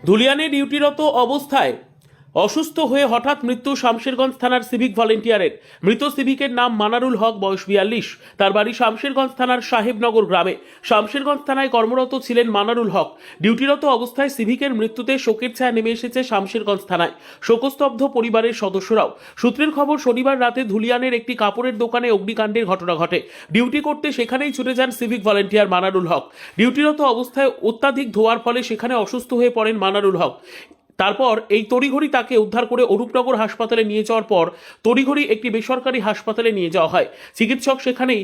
ধুলিয়ানে ডিউটিরত অবস্থায় অসুস্থ হয়ে হঠাৎ মৃত্যু শামশেরগঞ্জ থানার সিভিক ভলেন্টিয়ারের। মৃত সিভিকের নাম মানারুল হক, বয়স 42। তার বাড়ি শামশেরগঞ্জ থানার সাহেবনগর গ্রামে। শামশেরগঞ্জ থানায় কর্মরত ছিলেন মানারুল হক। ডিউটিরত অবস্থায় সিভিকের মৃত্যুতে শোকের ছায়া নেমে এসেছে শামশেরগঞ্জ থানায়। শোকস্তব্ধ পরিবারের সদস্যরাও। সূত্রের খবর, শনিবার রাতে ধুলিয়ানের একটি কাপড়ের দোকানে অগ্নিকাণ্ডের ঘটনা ঘটে। ডিউটি করতে সেখানেই ছুটে যান সিভিক ভলেন্টিয়ার মানারুল হক। ডিউটিরত অবস্থায় অত্যাধিক ধোঁয়ার ফলে সেখানে অসুস্থ হয়ে পড়েন মানারুল হক। তারপর এই তড়িঘড়ি তাকে উদ্ধার করে অরূপনগর হাসপাতালে নিয়ে যাওয়ার পর তড়িঘড়ি একটি বেসরকারি হাসপাতালে নিয়ে যাওয়া হয়। চিকিৎসক সেখানেই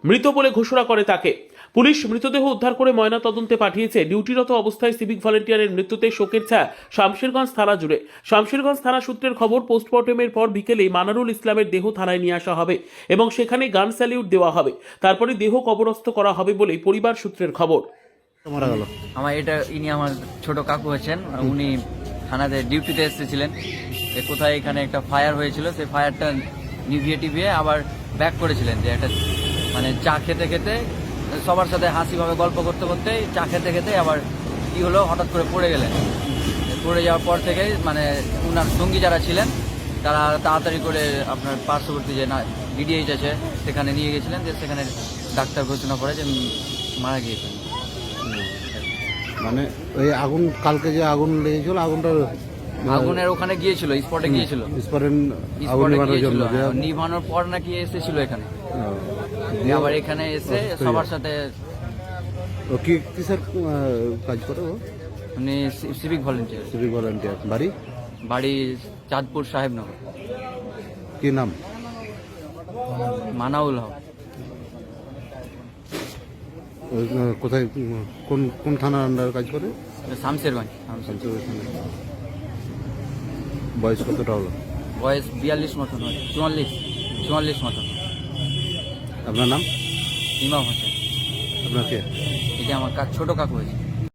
মৃত বলে ঘোষণা করে তাকে। পুলিশ মৃতদেহ উদ্ধার করে ময়না তদন্তে পাঠিয়েছে। ডিউটিরত অবস্থায় সিভিক ভলেন্টিয়ারের মৃত্যুতে শোকের ছায়া শামশেরগঞ্জ থানা জুড়ে। শামশেরগঞ্জ থানা সূত্রের খবর, পোস্টমর্টমের পর বিকেলে মানারুল ইসলামের দেহ থানায় নিয়ে আসা হবে এবং সেখানে গান স্যালিউট দেওয়া হবে। তারপরে দেহ কবরস্থ করা হবে বলে পরিবার সূত্রের খবর। মারা গেল ইনি আমার ছোট কাকু হচ্ছেন। উনি থানাতে ডিউটিতে এসেছিলেন। কোথায় এখানে একটা ফায়ার হয়েছিল, সেই ফায়ারটা নিভিয়ে টিভিয়ে আবার ব্যাক করেছিলেন। যে একটা মানে চা খেতে খেতে সবার সাথে হাসিভাবে গল্প করতে করতে চা খেতে খেতে আবার কি হলো, হঠাৎ করে পড়ে গেলেন। পড়ে যাওয়ার পর থেকে মানে ওনার সঙ্গী যারা ছিলেন তারা তাড়াতাড়ি করে আপনার পার্শ্ববর্তী যে ডিডিএইচ আছে সেখানে নিয়ে গেছিলেন। যে সেখানে ডাক্তার ঘোষণা করে যে মারা গিয়েছেন। মানে ওই আগুন, কালকে যে আগুন লেগেছিল, আগুনটা আগুনের ওখানে গিয়েছিল, স্পটে গিয়েছিল, নিভানোর পর নাকি এসেছিল এখানে। আবার এখানে এসে সবার সাথে কি কিসের কাজ করে ও? উনি সিভিক ভলেন্টিয়ার। Civic volunteer. বাড়ি বাড়ি চাঁদপুর সাহেবনগর। কি নাম? মানাউল হক। কোথায়, কোন কোন থানার আন্ডারে কাজ করে? শামশেরগঞ্জ। বয়স কতটা হলো? বয়স 42 মতন হয়, 44 মতন। আপনার নাম? ইমাম হোসেন। আপনার কে? এটা আমার ছোট কাকু হয়েছে।